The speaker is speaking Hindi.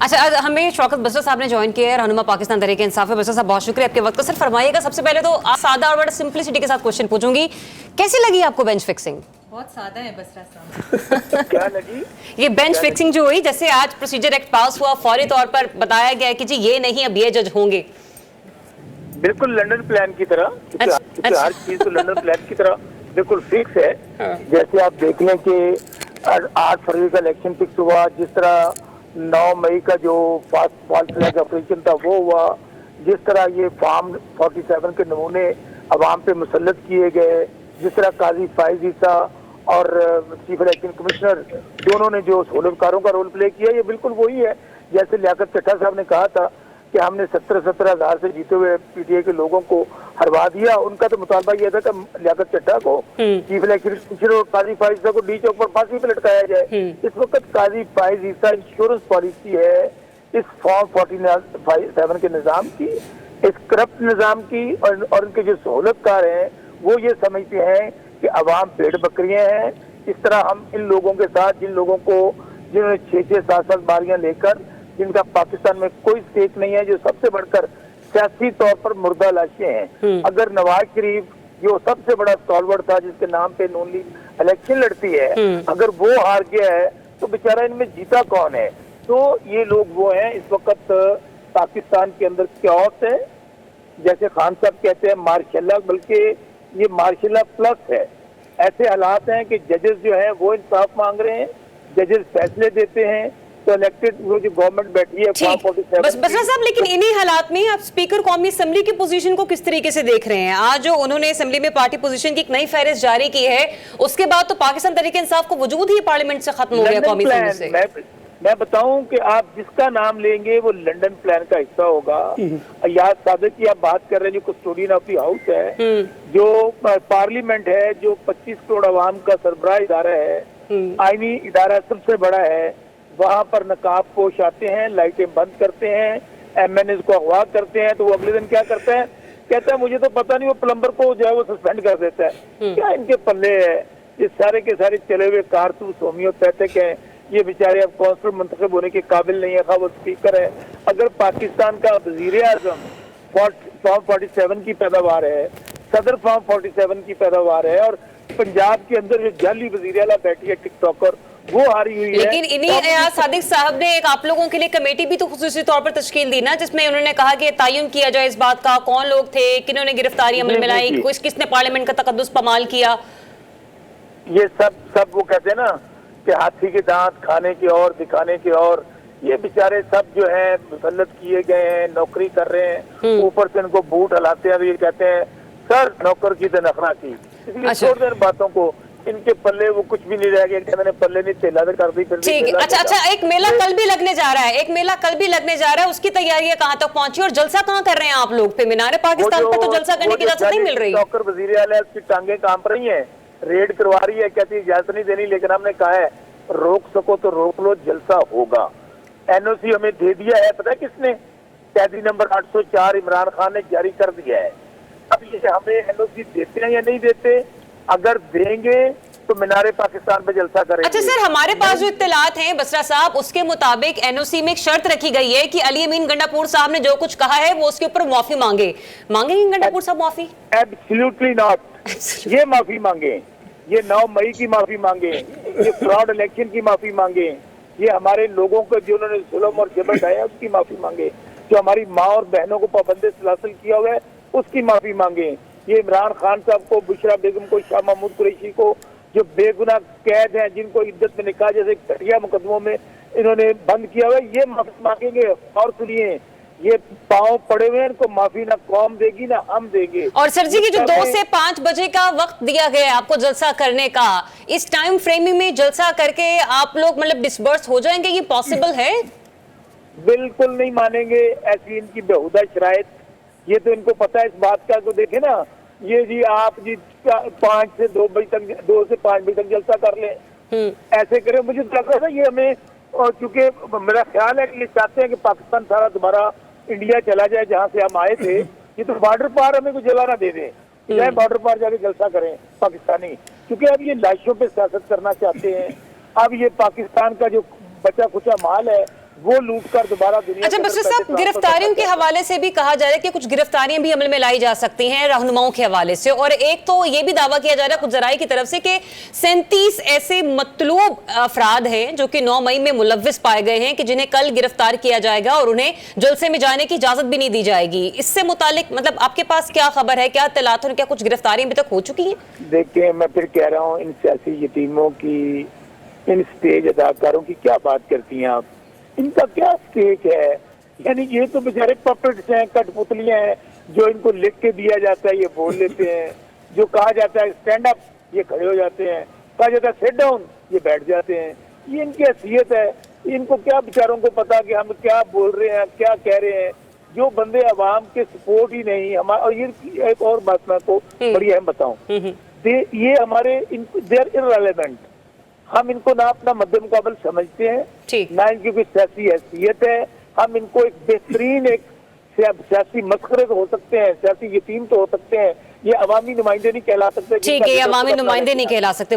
अच्छा, आज हमें शौकत बसरा साहब ने ज्वाइन किया है, रहनुमा पाकिस्तान तहरीक इंसाफ है। बसरा साहब बहुत शुक्रिया आपके वक्त का। सर फरमाइएगा, सबसे पहले तो सादा और बड़ा सिंपलिसिटी के साथ क्वेश्चन पूछूंगी, कैसी लगी आपको बेंच फिक्सिंग? बहुत सादा है बसरा साहब। क्या लगी? ये बेंच फिक्सिंग जो हुई, जैसे आज प्रोसीजर एक्ट पास हुआ, फौरी तौर पर बताया गया कि जी ये नहीं, अब ये जज होंगे। बिल्कुल लंदन प्लान की तरह, क्योंकि हर चीज तो लंदन प्लान की तरह बिल्कुल फिक्स है। जैसे आप देख लें कि 8 फरवरी का इलेक्शन फिक्स हुआ, जिस तरह 9 मई का जो फॉल्स फ्लैग ऑपरेशन था वो हुआ, जिस तरह ये फॉर्म 47 के नमूने अवाम पे मुसल्लत किए गए, जिस तरह काजी फाइज ईसा और चीफ इलेक्शन कमिश्नर दोनों ने जो सहूलतकारों का रोल प्ले किया, ये बिल्कुल वही है जैसे लियाकत चड्ढा साहब ने कहा था कि हमने 17 हजार से जीते हुए पीटीआई के लोगों को हरवा दिया। उनका तो मुतालबा यह था कि लियाकत चड्ढा को, चीफ इलेक्शन कमिश्नर और काजी फाइज ईसा को डी चौक पर फांसी पे लटकाया जाए। इस वक्त काजी फाइज ईसा इंश्योरेंस पॉलिसी है इस फॉर्म 47 के निजाम की, इस करप्ट निजाम की, और उनके जो सहूलतकार हैं वो ये समझते हैं कि अवाम भेड़ बकरियां हैं। इस तरह हम इन लोगों के साथ, जिन लोगों को जिन्होंने 6-7 बारियां लेकर, जिनका पाकिस्तान में कोई स्टेक नहीं है, जो सबसे बढ़कर सियासी तौर पर मुर्दा लाशें हैं। अगर नवाज शरीफ जो सबसे बड़ा स्टॉलवर्ड था, जिसके नाम पे नून लीग इलेक्शन लड़ती है, अगर वो हार गया है तो बेचारा इनमें जीता कौन है? तो ये लोग वो हैं, इस वक्त पाकिस्तान के अंदर क्योस है, जैसे खान साहब कहते हैं मार्शल्ला, बल्कि ये मार्शल्ला प्लस है। ऐसे हालात हैं कि जजेस जो हैं वो इंसाफ मांग रहे हैं, जजेस फैसले देते हैं, तो इलेक्टेड वो जो गवर्नमेंट बैठी है बसरा साहब, लेकिन इन्हीं हालात में आप स्पीकर कौमी असेंबली की पोजीशन को किस तरीके से देख रहे हैं? आज जो उन्होंने असेंबली में पार्टी पोजीशन की एक नई फहरिस्त जारी की है, उसके बाद तो पाकिस्तान तहरीक इंसाफ को वजूद ही पार्लियामेंट से खत्म हो गया कौमी असेंबली से। मैं बताऊं कि आप जिसका नाम लेंगे वो लंदन प्लान का हिस्सा होगा। याद सादिक की आप बात कर रहे हैं, जो कस्टोडियन ऑफ द हाउस है, जो पार्लियामेंट है, जो 25 करोड़ अवाम का सरबराह इदारा है, आईनी इदारा सबसे बड़ा है, वहाँ पर नकाब पोश आते हैं, लाइटें बंद करते हैं, MNAs को अगवा करते हैं, तो वो अगले दिन क्या करते हैं, कहता है मुझे तो पता नहीं, वो प्लम्बर को जो है वो सस्पेंड कर देता है। क्या इनके पल्ले है? ये सारे के सारे चले हुए कारतूस होम्योपैथिक हैं। ये बेचारे अब कौंसिल मुंतखब होने के काबिल नहीं है, वो स्पीकर है। अगर पाकिस्तान का वजीर आजम फॉर्म 47 की पैदावार है, सदर फॉर्म 47 की पैदावार है, और पंजाब के अंदर जो जाली वजीर आला बैठी है टिकटॉकर, वो हारी हुई है। लेकिन इन्हीं एयाज सादिक साहब ने एक आप लोगों के लिए कमेटी भी तो खुसूसी तौर पर तश्कील दी ना, जिसमें उन्होंने कहा कि तयन किया जाए इस बात का कौन लोग थे, किन्होंने गिरफ्तारी अमल में लाई, किसने पार्लियामेंट का तकद्दुस पमाल किया। ये सब वो कहते हैं ना कि हाथी के दांत खाने की और दिखाने की और, ये बेचारे सब जो है मुसल्लत किए गए हैं, नौकरी कर रहे हैं, ऊपर से इनको बूट हलाते हैं, तो ये कहते हैं सर नौकर की तो नखरा की। इसलिए छोड़ दें बातों को, इनके पल्ले वो कुछ भी नहीं रह गया। मैंने पल्ले नहीं तेला तो कर दी फिर। ठीक है, अच्छा, एक मेला कल भी लगने जा रहा है, उसकी तैयारियां कहाँ तक पहुंची और जलसा कहाँ कर रहे हैं आप लोग? पे मीनारे पाकिस्तान पर तो जलसा करने की इजाजत नहीं मिल रही। डॉक्टर वजीर आला उसकी टांगे काम रही है, रेड करवा रही है, कहती है इजाजत नहीं देनी, लेकिन हमने कहा है रोक सको तो रोक लो, जलसा होगा। NOC हमें दे दिया है, पता है किसने? कैदी नंबर 804 इमरान खान ने जारी कर दिया है। अब ये हमें NOC देते हैं या नहीं देते? अगर देंगे तो मीनारे पाकिस्तान पे जलसा करेंगे। अच्छा सर, हमारे पास जो इत्तलात हैं बसरा साहब, उसके मुताबिक NOC में एक शर्त रखी गई है कि अली अमीन गंडापुर साहब ने जो कुछ कहा है वो उसके ऊपर माफी मांगेंगे गंडापुर साहब माफी? Absolutely not. ये माफी मांगे, ये 9 मई की माफी मांगे, ये फ्रॉड इलेक्शन की माफी मांगे, ये हमारे लोगों को जिन्होंने जुल्म और जबर ढाया उसकी माफी मांगे, जो हमारी माँ और बहनों को पाबंदी सलासल किया हुआ है उसकी माफी मांगे, ये इमरान खान साहब को, बुशरा बेगम को, शाह महमूद कुरैशी को, जो बेगुनाह कैद हैं, जिनको इद्दत में निकाह जैसे घटिया मुकदमों में इन्होंने बंद किया हुआ है, ये माफी मांगेंगे। और सुनिए, ये पांव पड़े हुए हैं, इनको माफी ना कौम देगी ना हम देंगे। और सर जी की जो 2 से 5 बजे का वक्त दिया गया है आपको जलसा करने का, इस टाइम फ्रेमिंग में जलसा करके आप लोग मतलब डिस्बर्स हो जाएंगे, ये पॉसिबल है? बिल्कुल नहीं मानेंगे ऐसी इनकी बेहुदा शराइत। ये तो इनको पता है इस बात का, तो देखे ना, ये जी आप जी 5 से 2 बजे तक, 2 से 5 बजे तक जलसा कर ले, ऐसे करें। मुझे तो लग रहा था ये हमें, और चूंकि मेरा ख्याल है कि ये चाहते हैं कि पाकिस्तान सारा दोबारा इंडिया चला जाए जहाँ से हम आए थे, ये तो बॉर्डर पार हमें कुछ जला ना दे दे, चाहे बॉर्डर पार जाके जलसा करें पाकिस्तानी, क्योंकि अब ये लाशों पे सियासत करना चाहते हैं। अब ये पाकिस्तान का जो बचा खुचा माल है वो लूट कर दोबारा दुनिया अच्छा के अंदर बसरा पैसे साहब, ट्रांसफर गिरफ्तारियों के करना हवाले से भी कहा जा रहा है कि कुछ गिरफ्तारियां भी अमल में लाई जा सकती हैं रहनुमाओं के हवाले से, और एक तो ये भी दावा किया जा रहा है कुछ जराये की तरफ से कि 37 ऐसे मतलूब अफराद हैं जो कि 9 मई में मुलव्विस पाए गए हैं कि जिन्हें कल गिरफ्तार किया जाएगा और उन्हें जलसे में जाने की इजाजत भी नहीं दी जाएगी। इससे मुतालिक मतलब आपके पास क्या खबर है, क्या इत्तलात और क्या कुछ गिरफ्तारियां अभी तक हो चुकी हैं? देखिए, मैं फिर कह रहा हूँ, इन सियासी यतीमों की, इन स्टेज अदाकारों की क्या बात करती हैं आप? इनका क्या स्टेक है? यानी ये तो बेचारे पपेट्स हैं, कठपुतलियां हैं, जो इनको लिख के दिया जाता है ये बोल लेते हैं, जो कहा जाता है स्टैंड अप ये खड़े हो जाते हैं, कहा जाता है सिट डाउन ये बैठ जाते हैं। ये इनकी हैसियत है। इनको क्या बेचारों को पता कि हम क्या बोल रहे हैं, क्या कह रहे हैं? जो बंदे अवाम के सपोर्ट ही नहीं हमारा। और ये एक और बात मैं आपको बड़ी अहम बताऊं, ये हमारे दे आर इररिलेवेंट। हम इनको ना अपना मद्दे मुकाबल समझते हैं, ठीक। ना इनकी कोई सियासी हैसियत है। हम इनको एक बेहतरीन एक सियासी मस्खरे तो हो सकते हैं, सियासी यतीम तो हो सकते हैं, ये अवामी नुमाइंदे नहीं कहला सकते। ठीक है, ये अवामी नुमाइंदे नहीं कहला सकते।